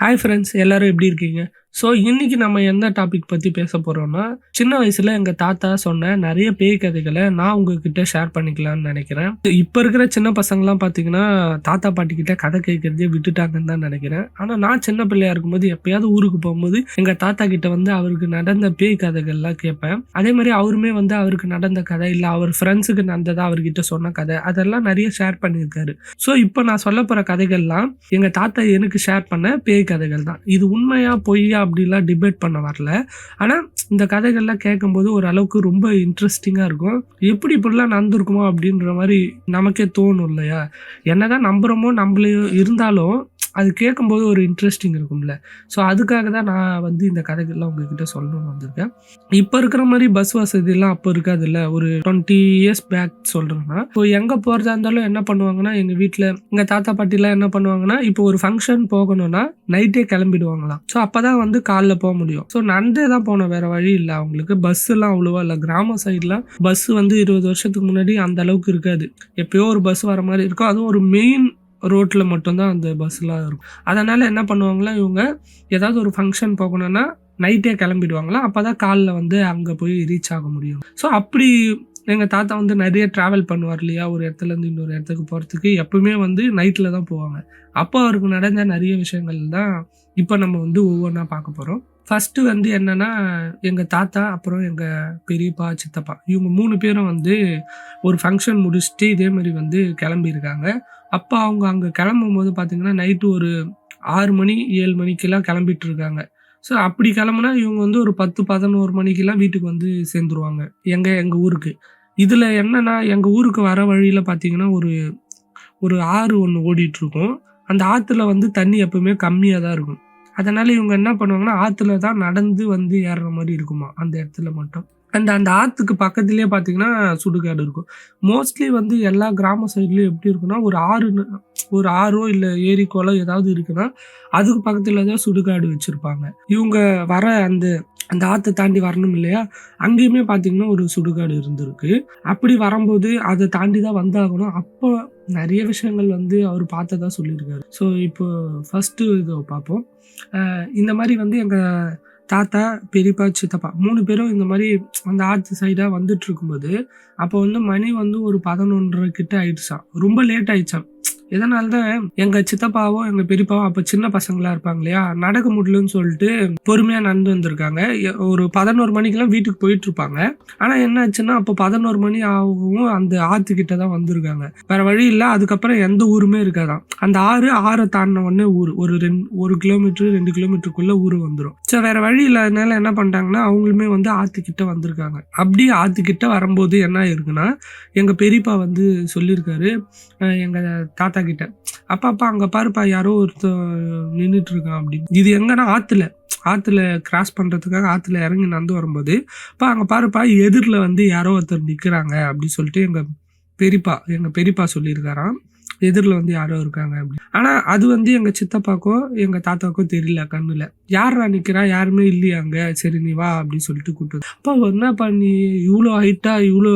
Hi friends, எல்லாரும் எப்படி இருக்கீங்க? ஸோ இன்னைக்கு நம்ம எந்த டாபிக் பற்றி பேச போகிறோம்னா, சின்ன வயசில் எங்கள் தாத்தா சொன்ன நிறைய பேய் கதைகளை நான் உங்ககிட்ட ஷேர் பண்ணிக்கலாம்னு நினைக்கிறேன். இப்போ இருக்கிற சின்ன பசங்களாம் பார்த்தீங்கன்னா, தாத்தா பாட்டிக்கிட்ட கதை கேட்குறதே விட்டுட்டாங்கன்னு தான் நினைக்கிறேன். ஆனால் நான் சின்ன பிள்ளையா இருக்கும்போது எப்பயாவது ஊருக்கு போகும்போது எங்கள் தாத்தா கிட்ட வந்து அவருக்கு நடந்த பேய் கதைகள்லாம் கேட்பேன். அதே மாதிரி அவருமே வந்து அவருக்கு நடந்த கதை இல்லை அவர் ஃப்ரெண்ட்ஸுக்கு நடந்ததா அவர்கிட்ட சொன்ன கதை அதெல்லாம் நிறைய ஷேர் பண்ணியிருக்காரு. ஸோ இப்போ நான் சொல்ல போகிற கதைகள்லாம் எங்கள் தாத்தா எனக்கு ஷேர் பண்ண பேய் கதைகள் தான். இது உண்மையா பொய்யா அப்படிலாம் டிபேட் பண்ண வரல. ஆனால் இந்த கதைகள்லாம் கேட்கும்போது ஓரளவுக்கு ரொம்ப இன்ட்ரெஸ்டிங்காக இருக்கும். எப்படி இப்படிலாம் நடந்திருக்குமோ அப்படின்ற மாதிரி நமக்கே தோணும் இல்லையா? என்னதான் நம்புகிறோமோ நம்மளையோ இருந்தாலும் அது கேட்கும்போது ஒரு இன்ட்ரெஸ்டிங் இருக்கும்ல. ஸோ அதுக்காக தான் நான் வந்து இந்த கதைகள்லாம் உங்ககிட்ட சொல்லணும்னு வந்திருக்கேன். இப்போ இருக்கிற மாதிரி பஸ் வசதியெல்லாம் அப்போ இருக்காதுல்ல. ஒரு 20 இயர்ஸ் பேக் சொல்கிறேன்னா, இப்போ எங்கே போகிறதா இருந்தாலும் என்ன பண்ணுவாங்கன்னா, எங்கள் வீட்டில் எங்கள் தாத்தா பாட்டிலாம் என்ன பண்ணுவாங்கன்னா, இப்போ ஒரு ஃபங்க்ஷன் போகணும்னா நைட்டே கிளம்பிடுவாங்களாம். ஸோ அப்போ தான் வந்து காலைல போக முடியும். ஸோ நடந்தே தான் போனோம், வேறு வழி இல்லை. அவங்களுக்கு பஸ்ஸெல்லாம் அவ்வளோவா இல்லை. கிராம சைட்லாம் பஸ் வந்து 20 வருஷத்துக்கு முன்னாடி அந்த அளவுக்கு இருக்காது. எப்போயோ ஒரு பஸ் வர மாதிரி இருக்கும். அதுவும் ஒரு மெயின் ரோட்டில் மட்டும்தான் அந்த பஸ்லாம் இருக்கும். அதனால் என்ன பண்ணுவாங்களா, இவங்க ஏதாவது ஒரு ஃபங்க்ஷன் போகணுன்னா நைட்டே கிளம்பிடுவாங்களா. அப்போ தான் காலைல வந்து அங்கே போய் ரீச் ஆக முடியும். ஸோ அப்படி எங்கள் தாத்தா வந்து நிறைய ட்ராவல் பண்ணுவார் இல்லையா, ஒரு இடத்துலேருந்து இன்னொரு இடத்துக்கு போகிறதுக்கு எப்பவுமே வந்து நைட்டில் தான் போவாங்க. அப்போ அவருக்கு நடந்த நிறைய விஷயங்கள் தான் இப்போ நம்ம வந்து ஒவ்வொன்றா பார்க்க போகிறோம். ஃபஸ்ட்டு வந்து என்னென்னா, எங்கள் தாத்தா அப்புறம் எங்கள் பெரியப்பா சித்தப்பா இவங்க 3 பேரும் வந்து ஒரு ஃபங்க்ஷன் முடிச்சுட்டு இதே மாதிரி வந்து கிளம்பியிருக்காங்க. அப்போ அவங்க அங்கே கிளம்பும் போது பார்த்தீங்கன்னா நைட்டு ஒரு 6 மணி 7 மணிக்கெல்லாம் கிளம்பிட்டு இருக்காங்க. ஸோ அப்படி கிளம்புனா இவங்க வந்து ஒரு 10-11 மணிக்கெல்லாம் வீட்டுக்கு வந்து சேர்ந்துருவாங்க எங்கள் ஊருக்கு. இதில் என்னென்னா, எங்கள் ஊருக்கு வர வழியில் பார்த்தீங்கன்னா ஒரு ஆறு ஒன்று ஓடிட்டுருக்கும். அந்த ஆற்றுல வந்து தண்ணி எப்பவுமே கம்மியாக தான் இருக்கும். அதனால் இவங்க என்ன பண்ணுவாங்கன்னா, ஆற்றுல தான் நடந்து வந்து ஏறுற மாதிரி இருக்குமா அந்த இடத்துல மட்டும். அந்த ஆற்றுக்கு பக்கத்துலேயே பார்த்தீங்கன்னா சுடுகாடு இருக்கும். மோஸ்ட்லி வந்து எல்லா கிராம சைட்லேயும் எப்படி இருக்குன்னா, ஒரு ஆறோ இல்லை ஏரி குளம் ஏதாவது இருக்குன்னா அதுக்கு பக்கத்தில் தான் சுடுகாடு வச்சுருப்பாங்க. இவங்க வர அந்த ஆற்றை தாண்டி வரணும் இல்லையா, அங்கேயுமே பார்த்தீங்கன்னா ஒரு சுடுகாடு இருந்திருக்கு. அப்படி வரும்போது அதை தாண்டி தான் வந்தாகணும். அப்போ நிறைய விஷயங்கள் வந்து அவர் பார்த்ததா சொல்லியிருக்காரு. ஸோ இப்போ ஃபஸ்ட்டு இதை பார்ப்போம். இந்த மாதிரி வந்து எங்கள் தாத்தா, பெரியப்பா, சித்தப்பா 3 பேரும் இந்த மாதிரி அந்த ஆற்று சைடாக வந்துட்டு இருக்கும்போது அப்போ வந்து மணி வந்து ஒரு 11:30 கிட்ட ஆயிடுச்சான். ரொம்ப லேட் ஆயிடுச்சான். இதனால தான் எங்கள் சித்தப்பாவும் எங்கள் பெரியப்பாவும் அப்போ சின்ன பசங்களாக இருப்பாங்க இல்லையா, நடக்க முடியலன்னு சொல்லிட்டு பொறுமையாக நடந்து வந்திருக்காங்க. ஒரு 11 மணிக்கெல்லாம் வீட்டுக்கு போயிட்டு இருப்பாங்க. ஆனால் என்ன ஆச்சுன்னா, அப்போ 11 மணி ஆகவும் அந்த ஆற்றுக்கிட்ட தான் வந்திருக்காங்க. வேற வழி இல்லை. அதுக்கப்புறம் எந்த ஊருமே இருக்காதான். அந்த ஆறை தாண்டின உடனே ஊர் ஒரு கிலோமீட்டர் 2 கிலோமீட்டருக்குள்ள ஊர் வந்துடும். ஸோ வேற வழி இல்லாதனால என்ன பண்ணிட்டாங்கன்னா, அவங்களுமே வந்து ஆற்றுக்கிட்ட வந்திருக்காங்க. அப்படி ஆற்றுக்கிட்ட வரும்போது என்ன ஆயிருக்குன்னா, எங்கள் பெரியப்பா வந்து சொல்லியிருக்காரு எங்கள் தாத்தா கிட்ட, அப்பா அங்கே பாருப்பா யாரோ ஒருத்தர் நின்றுட்டு இருக்கான் அப்படின்னு. இது எங்கன்னா ஆற்றுல கிராஸ் பண்ணுறதுக்காக ஆற்றுல இறங்கி நடந்து வரும்போது, அப்பா அங்கே பாருப்பா எதிரில் வந்து யாரோ ஒருத்தர் நிற்கிறாங்க அப்படின்னு சொல்லிட்டு எங்கள் பெரியப்பா சொல்லியிருக்காராம். எதிரில் வந்து யாரோ இருக்காங்க அப்படி. ஆனால் அது வந்து எங்கள் சித்தப்பாக்கோ எங்கள் தாத்தாக்கோ தெரியல. கண்ணில் யாரா நிற்கிறா, யாருமே இல்லையா அங்கே. சரி நீ வா அப்படின்னு சொல்லிட்டு கூப்பிட்டு, அப்பா என்னப்பா நீ இவ்வளோ ஹைட்டாக இவ்வளோ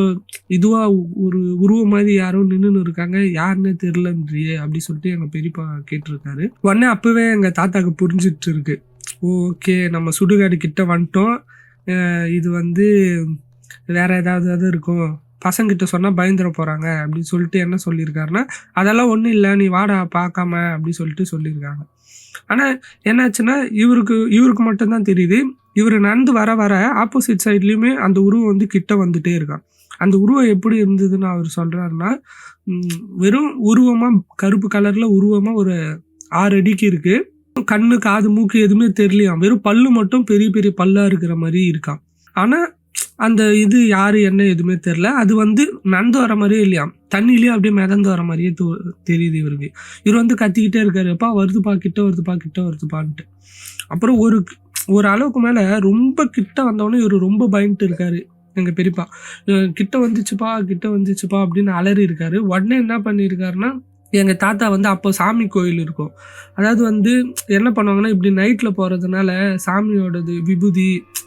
இதுவாக ஒரு உருவம் மாதிரி யாரோ நின்றுன்னு இருக்காங்க, யாருன்னே தெரிலன்றியே அப்படி சொல்லிட்டு எங்கள் பெரியப்பா கேட்டிருக்காரு. உடனே அப்போவே எங்கள் தாத்தாக்கு புரிஞ்சிட்டு இருக்கு, ஓகே நம்ம சுடுகாடு கிட்ட வந்துட்டோம், இது வந்து வேற ஏதாவது இருக்கும், பசங்கிட்ட சொன்னால் பயந்துட போகிறாங்க அப்படின்னு சொல்லிட்டு என்ன சொல்லியிருக்காருன்னா, அதெல்லாம் ஒன்றும் இல்லை நீ வாடா பார்க்காம அப்படி சொல்லிட்டு சொல்லியிருக்காங்க. ஆனால் என்னாச்சுன்னா, இவருக்கு மட்டும்தான் தெரியுது. இவர் நடந்து வர ஆப்போசிட் சைட்லேயுமே அந்த உருவம் வந்து கிட்ட வந்துட்டே இருக்கான். அந்த உருவம் எப்படி இருந்ததுன்னு அவர் சொல்கிறாருன்னா, வெறும் உருவமாக கருப்பு கலரில் உருவமாக ஒரு 6 அடிக்கு இருக்குது. கண்ணு காது மூக்கு எதுவுமே தெரியலையாம். வெறும் பல்லு மட்டும் பெரிய பெரிய பல்லாக இருக்கிற மாதிரி இருக்கான். ஆனால் அந்த இது யாரு என்ன எதுவுமே தெரில. அது வந்து நடந்து வர மாதிரியே இல்லையாம், தண்ணியிலேயே அப்படியே மிதந்து வர மாதிரியே தெரியுது இவருக்கு. இவர் வந்து கத்திக்கிட்டே இருக்காரு, எப்பா வருதுப்பா கிட்ட வருதுப்பான்ட்டு. அப்புறம் ஒரு அளவுக்கு மேலே ரொம்ப கிட்ட வந்தோடனே இவர் ரொம்ப பயந்துட்டு இருக்காரு. எங்கள் பெரியப்பா கிட்ட வந்துச்சுப்பா அப்படின்னு அலறி இருக்காரு. உடனே என்ன பண்ணியிருக்காருன்னா, எங்கள் தாத்தா வந்து அப்போ சாமி கோயில் இருக்கும். அதாவது வந்து என்ன பண்ணுவாங்கன்னா, இப்படி நைட்டில் போகிறதுனால சாமியோடது விபூதி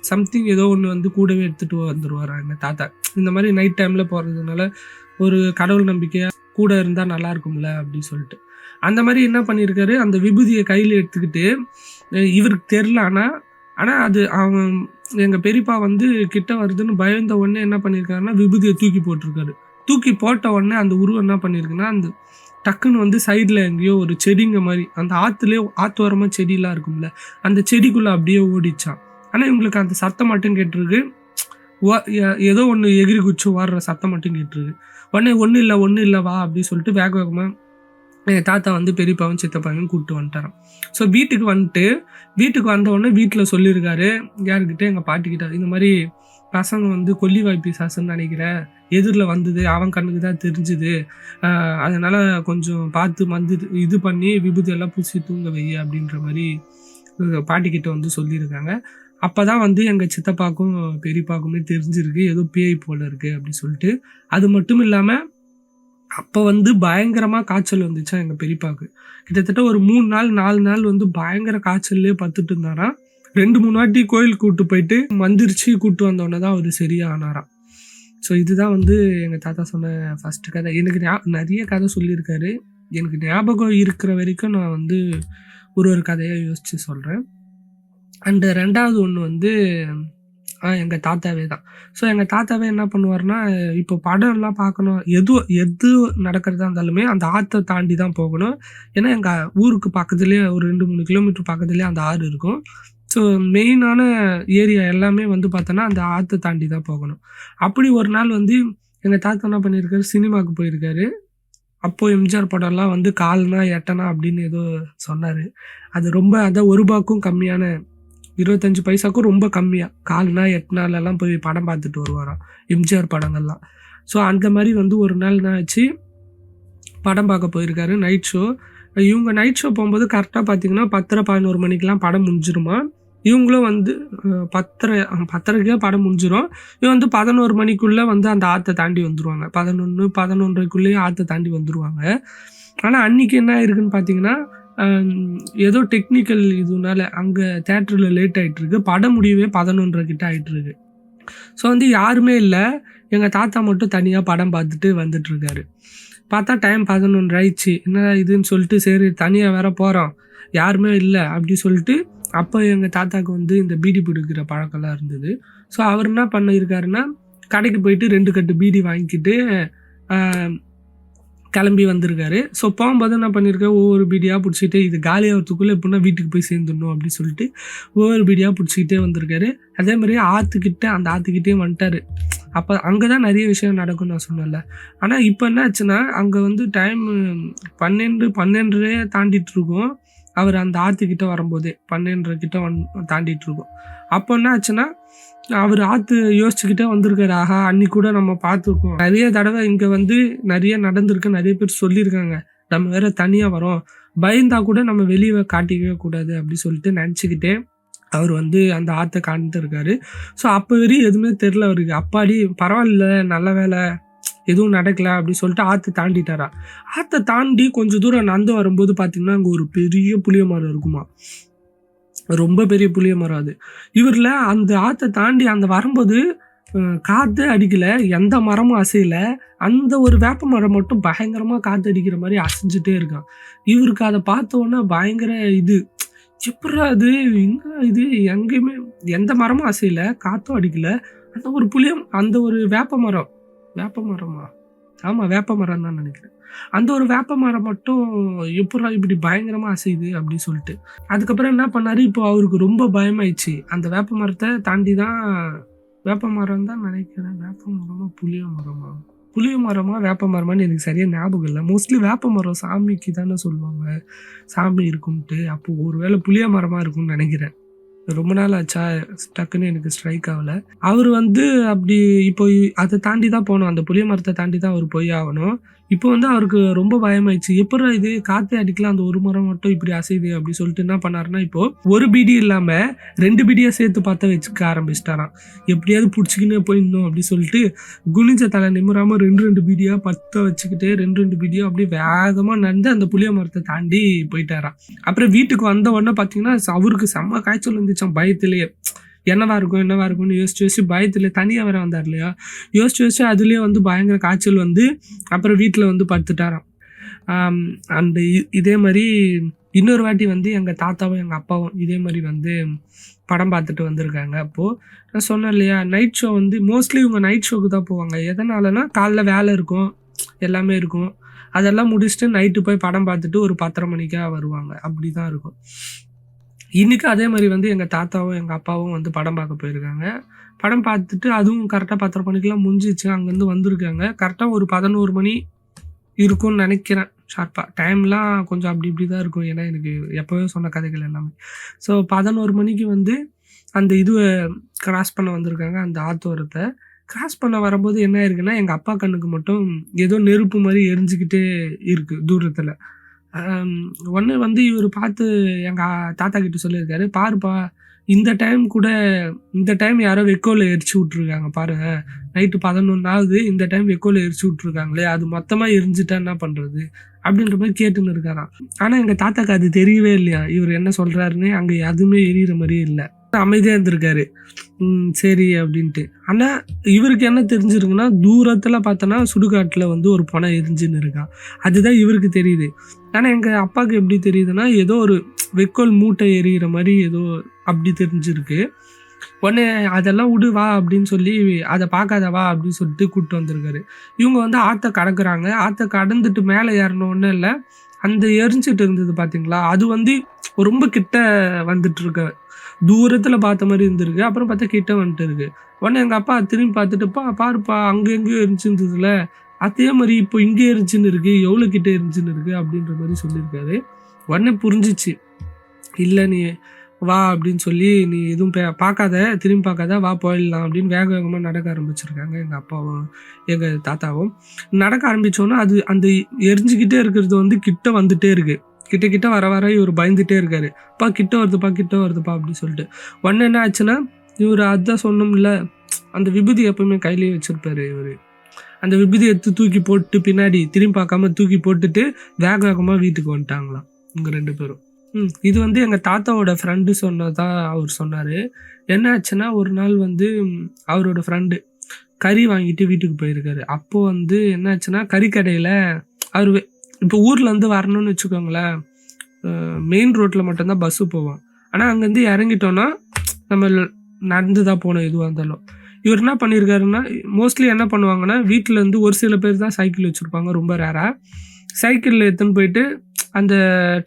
சம்திங் ஏதோ ஒன்று வந்து கூடவே எடுத்துகிட்டு வந்துடுவார் எங்கள் தாத்தா. இந்த மாதிரி நைட் டைமில் போகிறதுனால ஒரு கடவுள் நம்பிக்கையாக கூட இருந்தால் நல்லா இருக்கும்ல அப்படின்னு சொல்லிட்டு. அந்த மாதிரி என்ன பண்ணியிருக்காரு, அந்த விபூதியை கையில் எடுத்துக்கிட்டு இவருக்கு தெரில. ஆனால் அது அவன் எங்கள் பெரியப்பா வந்து கிட்ட வருதுன்னு பயந்த உடனே என்ன பண்ணியிருக்காருன்னா விபூதியை தூக்கி போட்டிருக்காரு. தூக்கி போட்ட உடனே அந்த உருவம் என்ன பண்ணியிருக்குன்னா, அந்த டக்குன்னு வந்து சைடில் எங்கேயோ ஒரு செடிங்க மாதிரி அந்த ஆற்றோரமாக செடியெலாம் இருக்கும்ல, அந்த செடிக்குள்ளே அப்படியே ஓடிச்சான். ஆனால் இவங்களுக்கு அந்த சத்தம் மட்டும் கேட்டிருக்கு. ஏதோ ஒன்று எகிரி குச்சி ஓடுற சத்தம் மட்டும் கேட்டிருக்கு. உடனே ஒன்றும் இல்லை வா அப்படின்னு சொல்லிட்டு வேக வேகமாக எங்கள் தாத்தா வந்து பெரியப்பாவும் சித்தப்பாவும் கூப்பிட்டு வந்துட்டாரான். ஸோ வீட்டுக்கு வந்த உடனே வீட்டில் சொல்லியிருக்காரு யாருக்கிட்ட, எங்கள் பாட்டிக்கிட்ட, இந்த மாதிரி பசங்க வந்து கொல்லிவாய் பிசாசுன்னு நினைக்கிறேன், எதிரில் வந்தது, அவன் கண்ணுக்கு தான் தெரிஞ்சுது, அதனால் கொஞ்சம் பார்த்து இது பண்ணி விபூதியெல்லாம் பூசி தூங்க வை அப்படின்ற மாதிரி பாட்டிக்கிட்ட வந்து சொல்லியிருக்காங்க. அப்போ தான் வந்து எங்கள் சித்தப்பாக்கும் பெரியப்பாக்குமே தெரிஞ்சிருக்கு ஏதோ பேய் போல இருக்குது அப்படின்னு சொல்லிட்டு. அது மட்டும் இல்லாமல் அப்போ வந்து பயங்கரமாக காய்ச்சல் வந்துச்சா எங்கள் பெரியப்பாவுக்கு. கிட்டத்தட்ட ஒரு 3 நாள் 4 நாள் வந்து பயங்கர காய்ச்சல்லே பத்துட்டு இருந்தாராம். 2-3 வாட்டி கோயிலுக்கு கூப்பிட்டு போயிட்டு மந்திரிச்சு கூப்பிட்டு வந்தோடனே தான் அவர் சரியாக ஆனாராம். ஸோ இதுதான் வந்து எங்கள் தாத்தா சொன்ன ஃபஸ்ட்டு கதை. எனக்கு நிறைய கதை சொல்லியிருக்காரு. எனக்கு ஞாபகம் இருக்கிற வரைக்கும் நான் வந்து ஒரு கதையாக யோசித்து சொல்கிறேன். அண்டு 2வது ஒன்று வந்து எங்கள் தாத்தாவே தான். ஸோ எங்கள் தாத்தாவே என்ன பண்ணுவார்னா, இப்போ படம்லாம் பார்க்கணும், எது நடக்கிறதா இருந்தாலுமே அந்த ஆற்றை தாண்டி தான் போகணும். ஏன்னா எங்கள் ஊருக்கு பக்கத்துலேயே ஒரு 2-3 கிலோமீட்டர் பக்கத்துலேயே அந்த ஆறு இருக்கும். ஸோ மெயினான ஏரியா எல்லாமே வந்து பார்த்தோன்னா அந்த ஆற்றை தாண்டி தான் போகணும். அப்படி ஒரு நாள் வந்து எங்கள் தாத்தா என்ன பண்ணியிருக்காரு, சினிமாவுக்கு போயிருக்காரு. அப்போது எம்ஜிஆர் படம்லாம் வந்து 4 8 அப்படின்னு ஏதோ சொன்னார். அது ரொம்ப அதான் ₹1 கம்மியான 25 பைசாக்கும் ரொம்ப கம்மியாக 4 8 போய் படம் பார்த்துட்டு வருவாராம் எம்ஜிஆர் படங்கள்லாம். ஸோ அந்த மாதிரி வந்து ஒரு நாள் என்ன ஆச்சு, படம் பார்க்க போயிருக்காரு நைட் ஷோ. இவங்க நைட் ஷோ போகும்போது கரெக்டாக பார்த்தீங்கன்னா 10:30-11 மணிக்கெலாம் படம் முடிஞ்சிருமா. இவங்களும் வந்து 10:30க்கே படம் முடிஞ்சிடும். இவன் வந்து 11 மணிக்குள்ளே வந்து அந்த ஆற்றை தாண்டி வந்துடுவாங்க. 11-11:30க்குள்ளேயே ஆற்றை தாண்டி வந்துடுவாங்க. ஆனால் அன்றைக்கி என்ன ஆயிருக்குன்னு பார்த்தீங்கன்னா, ஏதோ டெக்னிக்கல் இதுனால அங்கே தேட்டரில் லேட் ஆகிட்டுருக்கு. படம் முடியவே 11:30 கிட்ட ஆகிட்டுருக்கு. ஸோ வந்து யாருமே இல்லை, எங்கள் தாத்தா மட்டும் தனியாக படம் பார்த்துட்டு வந்துட்டுருக்காரு. பார்த்தா டைம் 11 ஆயிடுச்சு. என்ன இதுன்னு சொல்லிட்டு சரி தனியாக வேற போகிறோம், யாருமே இல்லை அப்படி சொல்லிட்டு. அப்போ எங்கள் தாத்தாவுக்கு வந்து இந்த பீடி பிடிக்கிற பழக்கம்லாம் இருந்தது. ஸோ அவர் என்ன பண்ணியிருக்காருன்னா, கடைக்கு போயிட்டு 2 கட்டு பீடி வாங்கிக்கிட்டு கிளம்பி வந்திருக்காரு. ஸோ போகும்போது என்ன பண்ணியிருக்காரு, ஒவ்வொரு பீடியாக பிடிச்சிக்கிட்டு இது காலியாகிறதுக்குள்ளே எப்படின்னா வீட்டுக்கு போய் சேர்ந்துடணும் அப்படின்னு சொல்லிட்டு ஒவ்வொரு பீடியாக பிடிச்சிக்கிட்டே வந்திருக்காரு. அதே மாதிரி அந்த ஆற்றுக்கிட்டே வந்துட்டார். அப்போ அங்கே தான் நிறைய விஷயம் நடக்கும்னு நான் சொன்னேன்ல. ஆனால் இப்போ என்ன ஆச்சுன்னா, அங்கே வந்து டைம் 12 தாண்டிட்டு இருக்கும். அவர் அந்த ஆற்றுக்கிட்ட வரும்போதே 12:30 கிட்ட தாண்டிட்டு இருக்கும். அப்போ என்ன ஆச்சுன்னா, அவர் ஆற்று யோசிச்சுக்கிட்டே வந்திருக்காரு. ஆஹா, அன்னைக்கு கூட நம்ம பார்த்துருக்கோம், நிறைய தடவை இங்கே வந்து நிறைய நடந்திருக்கு, நிறைய பேர் சொல்லியிருக்காங்க, நம்ம வேற தனியாக வரோம், பயந்தா கூட நம்ம வெளியே காட்டிக்கவே கூடாது அப்படி சொல்லிட்டு நினச்சிக்கிட்டே அவர் வந்து அந்த ஆற்றை காணிட்டு இருக்காரு. ஸோ அப்போ வரையும் எதுவுமே தெரில அவருக்கு. அப்பாடி பரவாயில்ல, நல்ல வேலை எதுவும் நடக்கல அப்படி சொல்லிட்டு ஆற்றை தாண்டிட்டாரா. ஆற்றை தாண்டி கொஞ்சம் தூரம் நடந்து வரும்போது பார்த்தீங்கன்னா அங்கே ஒரு பெரிய புளிய மரம் இருக்குமா, ரொம்ப பெரிய புளிய மரம். அது இவரில் அந்த ஆற்றை தாண்டி அந்த வரும்போது காற்று அடிக்கலை, எந்த மரமும் அசையலை. அந்த ஒரு வேப்ப மரம் மட்டும் பயங்கரமாக காற்று அடிக்கிற மாதிரி அசைஞ்சிட்டே இருக்கான். இவருக்கு அதை பார்த்தோன்னா பயங்கர இது, எப்படா இது, இது எங்கேயுமே எந்த மரமும் அசையலை, காற்றும் அடிக்கலை. அந்த ஒரு வேப்ப மரமா, ஆமாம் வேப்ப மரம் தான் நினைக்கிறேன். அந்த ஒரு வேப்ப மரம் மட்டும் எப்படா இப்படி பயங்கரமாக அசையுது அப்படின்னு சொல்லிட்டு. அதுக்கப்புறம் என்ன பண்ணார், இப்போ அவருக்கு ரொம்ப பயமாயிடுச்சு. அந்த வேப்ப மரத்தை தாண்டி தான், வேப்ப மரம் தான் நினைக்கிறேன், வேப்ப மரமா புளிய மரமா வேப்ப மரமான்னு எனக்கு சரியாக ஞாபகம் இல்லை. மோஸ்ட்லி வேப்ப மரம் சாமிக்கு தானே சொல்லுவாங்க, சாமி இருக்கும்ட்டு. அப்போது ஒரு வேளை புளிய மரமாக இருக்கும்னு நினைக்கிறேன். ரொம்ப நாள் ஆச்சா, டக்குன்னு எனக்கு ஸ்ட்ரைக் ஆகலை. அவர் வந்து அப்படி இப்போ அதை தாண்டி தான் போகணும், அந்த புளிய மரத்தை தாண்டி தான் அவர் போய் ஆகணும். இப்போ வந்து அவருக்கு ரொம்ப பயமாயிடுச்சு. எப்படா இது காற்றே அடிக்கலாம், அந்த ஒரு மரம் மட்டும் இப்படி அசையுது அப்படி சொல்லிட்டு என்ன பண்ணாருன்னா, இப்போ ஒரு பீடி இல்லாமல் 2 பீடியை சேர்த்து பார்த்த வச்சுக்க ஆரம்பிச்சிட்டாராம். எப்படியாவது பிடிச்சிக்கினே போயிடணும் அப்படி சொல்லிட்டு குனிஞ்ச தலை நிமிராமல் 2 பீடியாக பற்ற வச்சுக்கிட்டு 2 பீடியாக அப்படியே வேகமாக நடந்து அந்த புளிய மரத்தை தாண்டி போயிட்டாராம். அப்புறம் வீட்டுக்கு வந்த உடனே பார்த்தீங்கன்னா அவருக்கு செம்ம காய்ச்சல் வந்துச்சான். பயத்திலேயே என்னவா இருக்கும்னு யோசிச்சு பயத்தில் தனியாக வேற வந்தார் இல்லையா, யோசிச்சு அதுலேயே வந்து பயங்கர காய்ச்சல் வந்து அப்புறம் வீட்டில் வந்து படுத்துட்டாராம். அண்டு இதே மாதிரி இன்னொரு வாட்டி வந்து எங்கள் தாத்தாவும் எங்கள் அப்பாவும் இதே மாதிரி வந்து படம் பார்த்துட்டு வந்திருக்காங்க. அப்போது நான் சொன்னேன் இல்லையா, நைட் ஷோ வந்து மோஸ்ட்லி இவங்க நைட் ஷோக்கு தான் போவாங்க. எதனாலனா காலைல வேலை இருக்கும், எல்லாமே இருக்கும். அதெல்லாம் முடிச்சுட்டு நைட்டு போய் படம் பார்த்துட்டு ஒரு 10:30 மணிக்கா வருவாங்க. அப்படி தான் இருக்கும். இன்றைக்கி அதே மாதிரி வந்து எங்கள் தாத்தாவும் எங்கள் அப்பாவும் வந்து படம் பார்க்க போயிருக்காங்க. படம் பார்த்துட்டு அதுவும் கரெக்டாக 10:30 மணிக்கெலாம் முடிஞ்சிச்சு. அங்கேருந்து வந்திருக்காங்க. கரெக்டாக ஒரு 11 மணி இருக்கும்னு நினைக்கிறேன் ஷார்ப்பாக. டைம்லாம் கொஞ்சம் அப்படி இப்படி தான் இருக்கும். ஏன்னா எனக்கு எப்போவே சொன்ன கதைகள் எல்லாமே. ஸோ 11 மணிக்கு வந்து அந்த இதுவை கிராஸ் பண்ண வந்திருக்காங்க. அந்த ஆத்தோரத்தை கிராஸ் பண்ண வரும்போது என்ன ஆயிருக்குன்னா, எங்கள் அப்பா கண்ணுக்கு மட்டும் ஏதோ நெருப்பு மாதிரி எரிஞ்சுக்கிட்டே இருக்குது தூரத்தில். ஒன்று வந்து இவர் பார்த்து எங்கள் தாத்தா கிட்ட சொல்லியிருக்காரு, பாருப்பா இந்த டைம் யாரோ வெக்கோல எரிச்சு விட்ருக்காங்க பாருங்க, நைட்டு 11 ஆகுது, இந்த டைம் வெக்கோல எரிச்சு விட்ருக்காங்களே, அது மொத்தமாக எரிஞ்சிட்டா என்ன பண்ணுறது அப்படின்ற மாதிரி கேட்டுன்னு இருக்காராம். ஆனால் எங்கள் தாத்தாக்கு அது தெரியவே இல்லையா, இவர் என்ன சொல்கிறாருன்னு. அங்கே எதுவுமே எரியிற மாதிரியே இல்லை, அமைதியாக இருந்திருக்காரு. சரி அப்படின்ட்டு. ஆனால் இவருக்கு என்ன தெரிஞ்சிருக்குன்னா, தூரத்தில் பார்த்தோன்னா சுடுகாட்டில் வந்து ஒரு பணம் எரிஞ்சுன்னு இருக்கான். அதுதான் இவருக்கு தெரியுது. ஆனால் எங்கள் அப்பாவுக்கு எப்படி தெரியுதுன்னா, ஏதோ ஒரு வெக்கோல் மூட்டை எரியிற மாதிரி ஏதோ அப்படி தெரிஞ்சிருக்கு. உடனே அதெல்லாம் விடு வா அப்படின்னு சொல்லி, அதை பார்க்காத வா அப்படின்னு சொல்லிட்டு கூப்பிட்டு வந்திருக்காரு. இவங்க வந்து ஆற்றை கடக்குறாங்க. ஆற்றை கடந்துட்டு மேலே ஏறணுன்னு இல்லை, அந்த எரிஞ்சிட்டு இருந்தது பார்த்தீங்களா, அது வந்து ரொம்ப கிட்ட வந்துட்டு இருக்க, தூரத்தில் பார்த்த மாதிரி இருந்திருக்கு. அப்புறம் பார்த்தா கிட்ட வந்துட்டு இருக்கு. உடனே எங்கள் அப்பா திரும்பி பார்த்துட்டுப்பா பாருப்பா அங்கே எங்கேயோ எரிஞ்சிருந்ததுல, அதே மாதிரி இப்போ இங்கே எரிஞ்சுன்னு இருக்குது, எவ்வளோ கிட்ட எரிஞ்சுன்னு இருக்குது அப்படின்ற மாதிரி சொல்லியிருக்காரு. உடனே புரிஞ்சிச்சு, இல்லை நீ வா அப்படின்னு சொல்லி, நீ எதுவும் பார்க்காத, திரும்பி பார்க்காத, வா போயிடலாம் அப்படின்னு வேக வேகமாக நடக்க ஆரம்பிச்சிருக்காங்க எங்கள் அப்பாவும் எங்கள் தாத்தாவும். நடக்க ஆரம்பித்தோன்னா அது அந்த எரிஞ்சுக்கிட்டே இருக்கிறது வந்து கிட்ட வந்துகிட்டே இருக்குது. கிட்ட வர வர இவர் பயந்துகிட்டே இருக்காரு, கிட்ட வருதுப்பா அப்படின்னு சொல்லிட்டு. உடனே என்ன ஆச்சுன்னா, இவர் அதுதான் சொன்னோம்ல, அந்த விபூதி எப்பவுமே கையிலேயே வச்சுருப்பாரு இவர். அந்த விபூதி எடுத்து தூக்கி போட்டு பின்னாடி திரும்பி பார்க்காம தூக்கி போட்டுட்டு வேக வேகமாக வீட்டுக்கு வந்துட்டாங்களாம் இவங்க 2 பேரும். இது வந்து எங்கள் தாத்தாவோட ஃப்ரெண்டு சொன்னதான் அவர் சொன்னார். என்ன ஆச்சுன்னா, ஒரு நாள் வந்து அவரோட ஃப்ரெண்டு கறி வாங்கிட்டு வீட்டுக்கு போயிருக்காரு. அப்போது வந்து என்ன ஆச்சுன்னா, கறிக்கடையில் அவர் இப்போ ஊர்லேருந்து வரணும்னு வச்சுக்கோங்களேன், மெயின் ரோட்டில் மட்டும்தான் பஸ்ஸு போவோம். ஆனால் அங்கேருந்து இறங்கிட்டோன்னா நம்ம நடந்து தான் போகணும் எதுவாக இருந்தாலும். இவர் என்ன பண்ணியிருக்காருன்னா, மோஸ்ட்லி என்ன பண்ணுவாங்கன்னா, வீட்டிலேருந்து ஒரு சில பேர் தான் சைக்கிள் வச்சுருப்பாங்க, ரொம்ப ரேராக. சைக்கிளில் எடுத்துன்னு போயிட்டு அந்த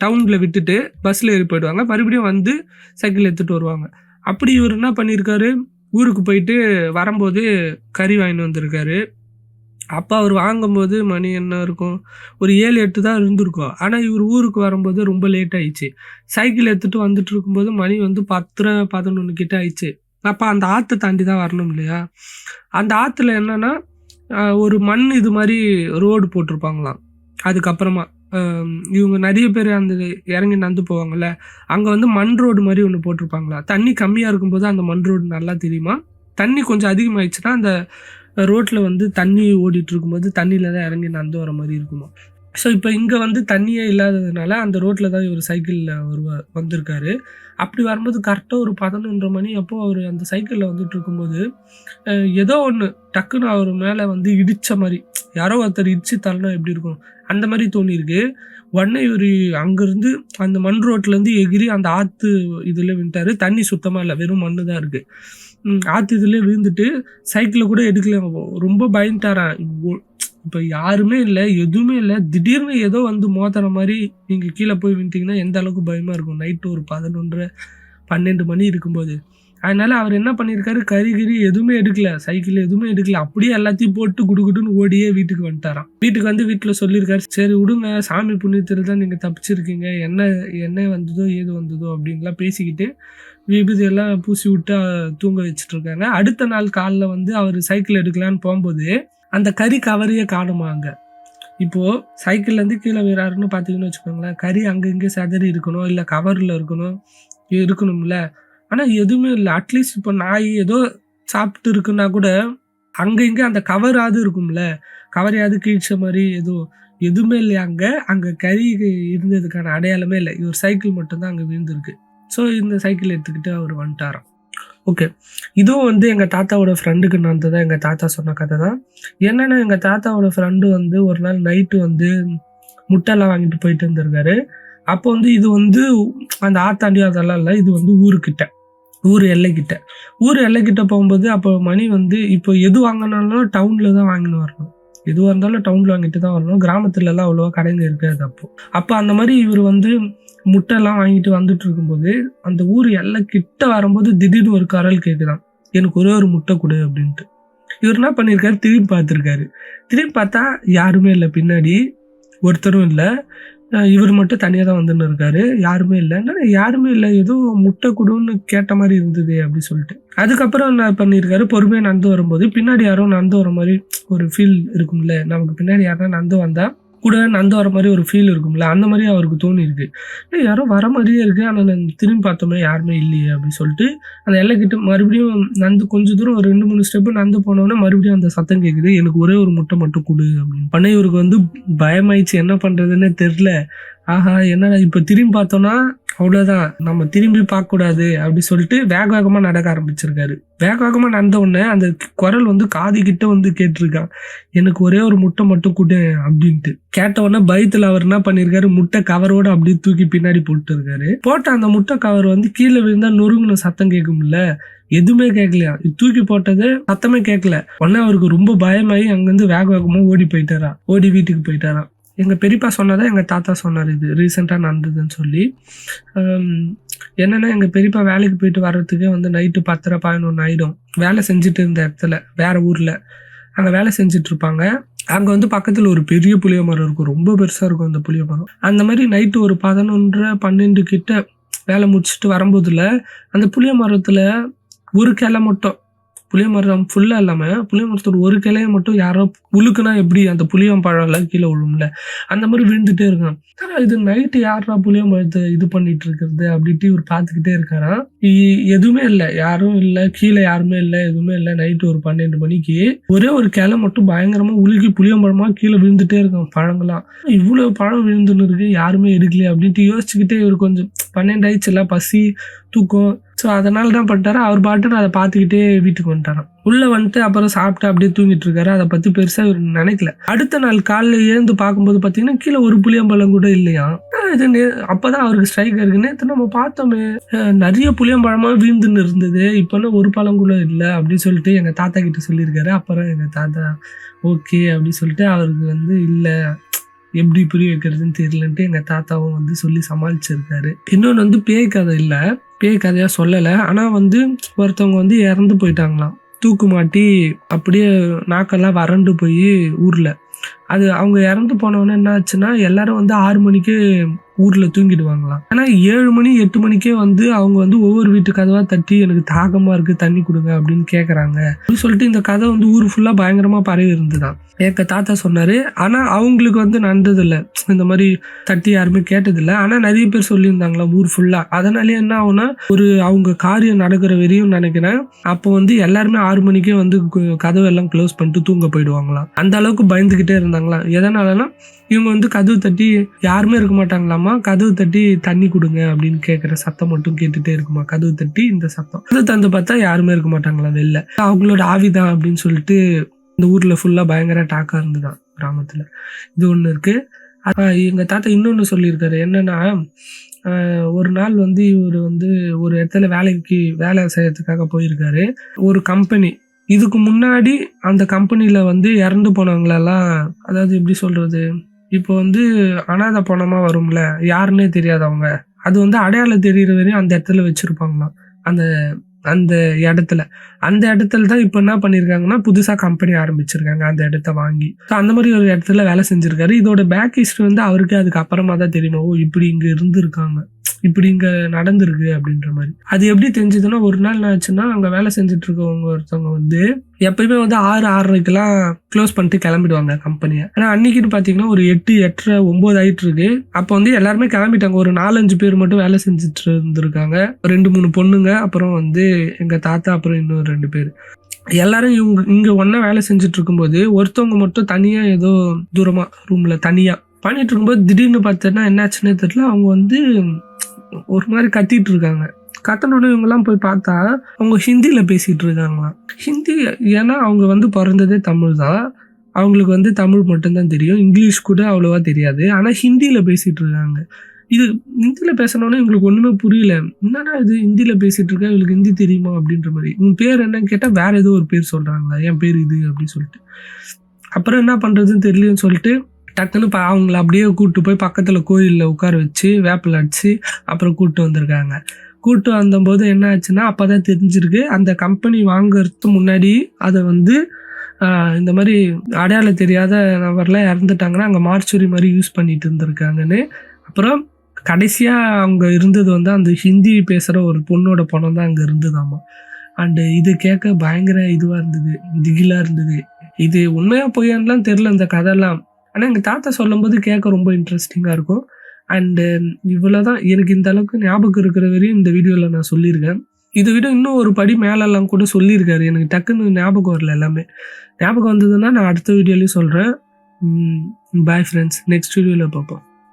டவுனில் விட்டுட்டு பஸ்ஸில் ஏறி போயிடுவாங்க, மறுபடியும் வந்து சைக்கிள் எடுத்துகிட்டு வருவாங்க. அப்படி இவர் என்ன பண்ணியிருக்காரு, ஊருக்கு போயிட்டு வரும்போது கறி வாங்கிட்டு வந்திருக்காரு. அப்போ அவர் வாங்கும்போது மணி என்ன இருக்கும், ஒரு 7-8 தான் இருந்திருக்கும். ஆனால் இவர் ஊருக்கு வரும்போது ரொம்ப லேட் ஆயிடுச்சு. சைக்கிள் எடுத்துகிட்டு வந்துட்டு இருக்கும்போது மணி வந்து 10-11 கிட்ட ஆயிடுச்சு. அப்போ அந்த ஆற்றை தாண்டி தான் வரணும் இல்லையா. அந்த ஆற்றுல என்னென்னா, ஒரு மண் இது மாதிரி ரோடு போட்டிருப்பாங்களாம். அதுக்கப்புறமா இவங்க நிறைய பேர் அந்த இறங்கி நடந்து போவாங்கள்ல, அங்கே வந்து மண் ரோடு மாதிரி ஒன்று போட்டிருப்பாங்களா. தண்ணி கம்மியாக இருக்கும்போது அந்த மண் ரோடு நல்லா தெரியுமா, தண்ணி கொஞ்சம் அதிகமாகிடுச்சுன்னா அந்த ரோட்டில் வந்து தண்ணி ஓடிட்டு இருக்கும்போது தண்ணியில் தான் இறங்கி நடந்து வர மாதிரி இருக்குமா. ஸோ இப்போ இங்கே வந்து தண்ணியே இல்லாததுனால அந்த ரோட்டில் தான் இவர் சைக்கிளில் வந்திருக்காரு. அப்படி வரும்போது கரெக்டாக ஒரு 11:30 மணி அப்போது அவர் அந்த சைக்கிளில் வந்துட்டு இருக்கும்போது ஏதோ ஒன்று டக்குன்னு அவர் மேலே வந்து இடித்த மாதிரி, யாரோ ஒருத்தர் இடிச்சு தரணும் எப்படி இருக்கும் அந்த மாதிரி தோணியிருக்கு. உடனே இவர் அங்கேருந்து அந்த மண் ரோட்லேருந்து எகிரி அந்த ஆற்று இதில் விழுந்துட்டார். தண்ணி சுத்தமாக இல்லை, வெறும் மண்ணு தான் இருக்குது. ஆற்று இதில் விழுந்துட்டு சைக்கிளை கூட எடுக்கல, ரொம்ப பயந்துட்டாரான். இப்போ யாருமே இல்லை, எதுவுமே இல்லை, திடீர்னு ஏதோ வந்து மோதுற மாதிரி நீங்கள் கீழே போய் விழுந்தீங்கன்னா எந்த அளவுக்கு பயமாக இருக்கும், நைட்டு ஒரு 11-12 மணி இருக்கும்போது. அதனால் அவர் என்ன பண்ணியிருக்காரு, கறி எதுவுமே எடுக்கல, சைக்கிள் எதுவுமே எடுக்கல, அப்படியே எல்லாத்தையும் போட்டு குடுன்னு ஓடியே வீட்டுக்கு வந்துட்டாராம். வீட்டுக்கு வந்து வீட்டில் சொல்லியிருக்காரு, சரி விடுங்க, சாமி புண்ணியத்தில் தான் நீங்கள் தப்பிச்சிருக்கீங்க, என்ன வந்ததோ ஏது வந்ததோ அப்படின்லாம் பேசிக்கிட்டு விபூதியெல்லாம் பூசி விட்டு தூங்க வச்சுட்ருக்காங்க. அடுத்த நாள் காலைல வந்து அவர் சைக்கிள் எடுக்கலான்னு போகும்போது அந்த கறி கவரையே காணுமா. அங்கே இப்போது சைக்கிள்லேருந்து கீழே விழாருன்னு பார்த்தீங்கன்னு வச்சுக்கோங்களேன், கறி அங்கே இங்கே செதறி இருக்கணும், இல்லை கவரில் இருக்கணும்ல. ஆனால் எதுவுமே இல்லை. அட்லீஸ்ட் இப்போ நாய் ஏதோ சாப்பிட்டு இருக்குன்னா கூட அங்கே இங்கே அந்த கவராது இருக்கும்ல, கவரையாவது கீழ்ச்ச மாதிரி எதுவுமே இல்லையா. அங்கே கறி இருந்ததுக்கான அடையாளமே இல்லை. இவர் சைக்கிள் மட்டும்தான் அங்கே விழுந்திருக்கு. ஸோ இந்த சைக்கிள் எடுத்துக்கிட்டு அவர் வந்துட்டாராம். ஓகே, இதுவும் வந்து எங்கள் தாத்தாவோட ஃப்ரெண்டுக்கு நடந்ததான் எங்கள் தாத்தா சொன்ன கதை தான். என்னென்னா, எங்கள் தாத்தாவோட ஃப்ரெண்டு வந்து ஒரு நாள் நைட்டு வந்து முட்டைலாம் வாங்கிட்டு போயிட்டு இருந்திருக்காரு. அப்போ வந்து இது வந்து அந்த ஆத்தாண்டி அதெல்லாம் இல்லை, இது வந்து ஊர் எல்லைக்கிட்ட போகும்போது அப்போ மணி வந்து இப்போ எது வாங்கினாலும் டவுனில் தான் வாங்கின்னு வரணும். எதுவாக இருந்தாலும் டவுனில் வாங்கிட்டு தான் வரணும். கிராமத்துலலாம் அவ்வளோவா கடைங்க இருக்காது. அப்போ அந்த மாதிரி இவர் வந்து முட்டைலாம் வாங்கிட்டு வந்துட்டு இருக்கும்போது அந்த ஊர் எல்லைக்கிட்ட வரும்போது திடீர்னு ஒரு குரல் கேட்குதான், எனக்கு ஒரே ஒரு முட்டை கொடு அப்படின்ட்டு. இவர் என்ன பண்ணியிருக்காரு, திரும்பி பார்த்துருக்காரு. திரும்பி பார்த்தா யாருமே இல்லை, பின்னாடி ஒருத்தரும் இல்லை. இவர் மட்டும் தனியாக தான் வந்துன்னு இருக்காரு. யாருமே இல்லை. யாருமே இல்லை, ஏதோ முட்டை கொடுன்னு கேட்ட மாதிரி இருந்தது அப்படி சொல்லிட்டு அதுக்கப்புறம் என்ன பண்ணியிருக்காரு, பொறுமையாக நடந்து வரும்போது பின்னாடி யாரும் நடந்து வர மாதிரி ஒரு ஃபீல் இருக்கும்ல, நமக்கு பின்னாடி யாருன்னா நடந்து வந்தால் கூட நடந்து வர மாதிரி ஒரு ஃபீல் இருக்கும்ல, அந்த மாதிரி அவருக்கு தோணி இருக்கு. யாரோ வர மாதிரியே இருக்கு, ஆனால் திரும்பி பார்த்தோமே யாருமே இல்லையே அப்படின்னு சொல்லிட்டு அந்த எல்லைக்கிட்ட மறுபடியும் நடந்து கொஞ்சம் தூரம் ஒரு 2-3 ஸ்டெப்பு நடந்து போனோன்னா மறுபடியும் அந்த சத்தம் கேட்குது, எனக்கு ஒரே ஒரு முட்டை மட்டும் கொடு அப்படின்னு. பண்ண இவருக்கு வந்து பயமாயிடுச்சு, என்ன பண்றதுன்னு தெரியல. ஆஹா என்னடா இப்போ திரும்பி பார்த்தோன்னா அவ்வளோதான், நம்ம திரும்பி பார்க்கக்கூடாது அப்படி சொல்லிட்டு வேகமாக நடக்க ஆரம்பிச்சிருக்காரு. வேகமாக நடந்த உடனே அந்த குரல் வந்து காதுகிட்ட வந்து கேட்டிருக்கான், எனக்கு ஒரே ஒரு முட்டை மட்டும் கொடு அப்படின்ட்டு. கேட்ட உடனே பயத்தில் அவர் என்ன பண்ணியிருக்காரு, முட்டை கவரோடு அப்படியே தூக்கி பின்னாடி போட்டு இருக்காரு. போட்ட அந்த முட்டை கவர் வந்து கீழே விழுந்தா நொறுங்குன சத்தம் கேட்கும்ல, எதுவுமே கேட்கலையா, தூக்கி போட்டது சத்தமே கேட்கல. உடனே அவருக்கு ரொம்ப பயமாயி அங்கேருந்து வேகமாக ஓடி வீட்டுக்கு போயிட்டாராம். எங்கள் பெரியப்பா சொன்னதான் எங்கள் தாத்தா சொன்னார், இது ரீசெண்டாக நடந்ததுன்னு சொல்லி. என்னென்னா எங்கள் பெரியப்பா வேலைக்கு போயிட்டு வர்றதுக்கே வந்து நைட்டு 10:30-11 ஆகிடும். வேலை செஞ்சுட்டு இருந்த இடத்துல வேறு ஊரில் அங்கே வேலை செஞ்சுட்டு இருப்பாங்க. அங்கே வந்து பக்கத்தில் ஒரு பெரிய புளிய மரம் இருக்கும், ரொம்ப பெருசாக இருக்கும் அந்த புளிய மரம். அந்த மாதிரி நைட்டு ஒரு 11:30-12 கிட்ட வேலை முடிச்சுட்டு வரும்போதுல அந்த புளிய மரத்தில் ஒரு கிளை மட்டும், புளிய மரம் ஃபுல்லாக இல்லாமல் புளிய மரத்தோட ஒரு கிளையை மட்டும் யாரோ உழுக்குனா எப்படி அந்த புளியம் பழம்லாம் கீழே விழும்ல, அந்த மாதிரி விழுந்துட்டே இருக்கான். ஆனால் இது நைட்டு யாரா புளியம் பழத்தை இது பண்ணிட்டு இருக்கிறது அப்படின்ட்டு இவர் பார்த்துக்கிட்டே இருக்காராம். எதுவுமே இல்லை, யாரும் இல்லை, கீழே யாருமே இல்லை, எதுவுமே இல்லை. நைட்டு ஒரு 12 மணிக்கு ஒரே ஒரு கிளை மட்டும் பயங்கரமாக உலுக்கி புளியம்பழமாக கீழே விழுந்துட்டே இருக்கான். பழங்கள்லாம் இவ்வளோ பழம் விழுந்துன்னு இருக்கு, யாருமே எடுக்கலையே அப்படின்ட்டு யோசிச்சுக்கிட்டே இவர் கொஞ்சம் 12 ஆயிடுச்சுல, பசி தூக்கம். ஸோ அதனால தான் பண்ணிட்டாரு, அவர் பாட்டுன்னு அதை பார்த்துக்கிட்டே வீட்டுக்கு வந்துட்டாராம். உள்ளே வந்துட்டு அப்புறம் சாப்பிட்டு அப்படியே தூங்கிட்டு இருக்காரு. அதை பற்றி பெருசாக இவர் நினைக்கல. அடுத்த நாள் காலையில் எழுந்து பார்க்கும்போது பார்த்தீங்கன்னா கீழே ஒரு புளியம்பழம் கூட இல்லையா. இது அப்போதான் அவருக்கு ஸ்ட்ரைக் இருக்கு, நேற்று நம்ம பார்த்தோமே நிறைய புளியம்பழமாக வீழ்ந்துன்னு இருந்தது, இப்போனா ஒரு பழம் கூட இல்லை அப்படின்னு சொல்லிட்டு எங்கள் தாத்தா கிட்ட சொல்லியிருக்காரு. அப்புறம் எங்கள் தாத்தா ஓகே அப்படின்னு சொல்லிட்டு அவருக்கு வந்து இல்லை எப்படி புரிய வைக்கிறதுன்னு தெரியலன்ட்டு எங்கள் தாத்தாவும் வந்து சொல்லி சமாளிச்சிருக்காரு. இன்னொன்று வந்து பேய் கதை இல்லை, பேய் கதையாக சொல்லலை. ஆனால் வந்து ஒருத்தவங்க வந்து இறந்து போயிட்டாங்களாம், தூக்கு மாட்டி அப்படியே நாக்கெல்லாம் வறண்டு போய் ஊரில். அது அவங்க இறந்து போனவொன்னே என்ன ஆச்சுன்னா எல்லாரும் வந்து 6 மணிக்கு ஊரில் தூங்கிடுவாங்களாம். ஆனால் 7 மணி 8 மணிக்கே வந்து அவங்க வந்து ஒவ்வொரு வீட்டு கதவாக தட்டி எனக்கு தாகமாக இருக்குது தண்ணி கொடுங்க அப்படின்னு கேட்குறாங்க அப்படின்னு சொல்லிட்டு இந்த கதை வந்து ஊர் ஃபுல்லாக பயங்கரமாக பரவி இருந்துதான். எங்கள் தாத்தா சொன்னார். ஆனால் அவங்களுக்கு வந்து நடந்ததில்லை, இந்த மாதிரி தட்டி யாருமே கேட்டதில்லை. ஆனால் நிறைய பேர் சொல்லியிருந்தாங்களா ஊர் ஃபுல்லாக. அதனாலே என்ன ஆகுனா ஒரு அவங்க காரியம் நடக்கிற வரையும் நினைக்கிறேன் அப்போ வந்து எல்லாருமே 6 மணிக்கே வந்து கதவெல்லாம் க்ளோஸ் பண்ணிட்டு தூங்க போயிடுவாங்களாம். அந்த அளவுக்கு பயந்துக்கிட்டே இருந்தாங்களாம். எதனாலனா இவங்க வந்து கதவு தட்டி யாருமே இருக்க மாட்டாங்களாமா, கதவு தட்டி தண்ணி கொடுங்க அப்படின்னு கேட்குற சத்தம் மட்டும் கேட்டுகிட்டே இருக்குமா. கதவு தட்டி இந்த சத்தம் கதவு தந்து பார்த்தா யாருமே இருக்க மாட்டாங்களா வெளில, அவங்களோட ஆவிதான் அப்படின்னு சொல்லிட்டு இந்த ஊரில் ஃபுல்லாக பயங்கர டாக்காக இருந்துதான் கிராமத்தில். இது ஒன்று இருக்குது. எங்கள் தாத்தா இன்னொன்று சொல்லியிருக்காரு, என்னென்னா ஒரு நாள் வந்து இவர் வந்து ஒரு இடத்துல வேலை செய்யறதுக்காக போயிருக்காரு. ஒரு கம்பெனி, இதுக்கு முன்னாடி அந்த கம்பெனியில் வந்து இறந்து போனவங்களெல்லாம், அதாவது எப்படி சொல்கிறது, இப்போ வந்து அனாதை பணமாக வரும்ல, யாருன்னே தெரியாதவங்க, அது வந்து அடையாளம் தெரிகிற வரையும் அந்த இடத்துல வச்சுருப்பாங்களாம். அந்த இடத்துல தான் இப்போ என்ன பண்ணியிருக்காங்கன்னா புதுசாக கம்பெனி ஆரம்பிச்சிருக்காங்க அந்த இடத்த வாங்கி. ஸோ அந்த மாதிரி ஒரு இடத்துல வேலை செஞ்சுருக்காரு. இதோட பேக் ஹிஸ்ட்ரி வந்து அவருக்கு அதுக்கு அப்புறமா தான் தெரியுமா, ஓ இப்படி இங்கே இருந்திருக்காங்க, இப்படி இங்கே நடந்திருக்கு அப்படின்ற மாதிரி. அது எப்படி தெரிஞ்சதுன்னா ஒரு நாள் என்ன ஆச்சுன்னா அங்கே வேலை செஞ்சுட்டு இருக்கவங்க ஒருத்தவங்க வந்து எப்பயுமே வந்து 6-6:30க்கெல்லாம் க்ளோஸ் பண்ணிட்டு கிளம்பிடுவாங்க கம்பெனியை. ஆனால் அன்னைக்குன்னு பார்த்தீங்கன்னா ஒரு 8-8:30-9 ஆகிட்டு இருக்கு. அப்போ வந்து எல்லாருமே கிளம்பிட்டாங்க. ஒரு 4-5 பேர் மட்டும் வேலை செஞ்சுட்டு இருந்திருக்காங்க. 2-3 பொண்ணுங்க, அப்புறம் வந்து எங்கள் தாத்தா, அப்புறம் இன்னும் 2 பேர். எல்லாரும் இங்கே ஒன்றா வேலை செஞ்சுட்டு இருக்கும்போது ஒருத்தவங்க மட்டும் தனியாக ஏதோ தூரமாக ரூமில் தனியாக பண்ணிட்டு இருக்கும்போது திடீர்னு பார்த்தோன்னா என்னாச்சுன்னே தெரியல, அவங்க வந்து ஒரு மாதிரி கத்திட்டு இருக்காங்க. கத்தனோட இவங்கெல்லாம் போய் பார்த்தா அவங்க ஹிந்தியில் பேசிகிட்டு இருக்காங்களாம். ஹிந்தி, ஏன்னா அவங்க வந்து பிறந்ததே தமிழ் தான். அவங்களுக்கு வந்து தமிழ் மட்டும்தான் தெரியும். இங்கிலீஷ் கூட அவ்வளோவா தெரியாது. ஆனால் ஹிந்தியில் பேசிகிட்டு இருக்காங்க. இது ஹிந்தியில் பேசினோன்னே இவங்களுக்கு ஒன்றுமே புரியல. என்னடா இது ஹிந்தியில் பேசிகிட்டு இருக்கா, இவங்களுக்கு ஹிந்தி தெரியுமா அப்படின்ற மாதிரி. உன் பேர் என்னன்னு கேட்டால் வேறு ஏதோ ஒரு பேர் சொல்கிறாங்க. என் பேர் இது அப்படின்னு சொல்லிட்டு. அப்புறம் என்ன பண்ணுறதுன்னு தெரியலன்னு சொல்லிட்டு டக்குன்னு அவங்கள அப்படியே கூப்பிட்டு போய் பக்கத்தில் கோயிலில் உட்கார வச்சு வேப்பில் அடித்து அப்புறம் கூப்பிட்டு வந்திருக்காங்க. கூப்பிட்டு வந்தபோது என்ன ஆச்சுன்னா அப்போ தான் தெரிஞ்சிருக்கு அந்த கம்பெனி வாங்குறதுக்கு முன்னாடி அதை வந்து இந்த மாதிரி அடையாளம் தெரியாத நபர்லாம் இறந்துட்டாங்கன்னா அங்கே மார்ச்சுரி மாதிரி யூஸ் பண்ணிட்டு இருந்திருக்காங்கன்னு. அப்புறம் கடைசியாக அவங்க இருந்தது வந்து அந்த ஹிந்தி பேசுகிற ஒரு பொண்ணோட பணம் தான் அங்கே இருந்ததாமா. அண்டு இது கேட்க பயங்கர இதுவாக இருந்தது, திகிலாக இருந்தது. இது உண்மையாக பொய்யான்லாம் தெரில இந்த கதைலாம். ஆனால் எங்கள் தாத்தா சொல்லும்போது கேட்க ரொம்ப இன்ட்ரெஸ்டிங்காக இருக்கும். அண்டு இவ்வளோ தான் எனக்கு இந்த அளவுக்கு ஞாபகம் இருக்கிற வரையும் இந்த வீடியோவில் நான் சொல்லியிருக்கேன். இதை விட இன்னும் ஒரு படி மேலெல்லாம் கூட சொல்லியிருக்காரு. எனக்கு டக்குன்னு ஞாபகம் வரல. எல்லாமே ஞாபகம் வந்ததுன்னா நான் அடுத்த வீடியோலையும் சொல்கிறேன். பாய் ஃப்ரெண்ட்ஸ், நெக்ஸ்ட் வீடியோவில் பார்ப்போம்.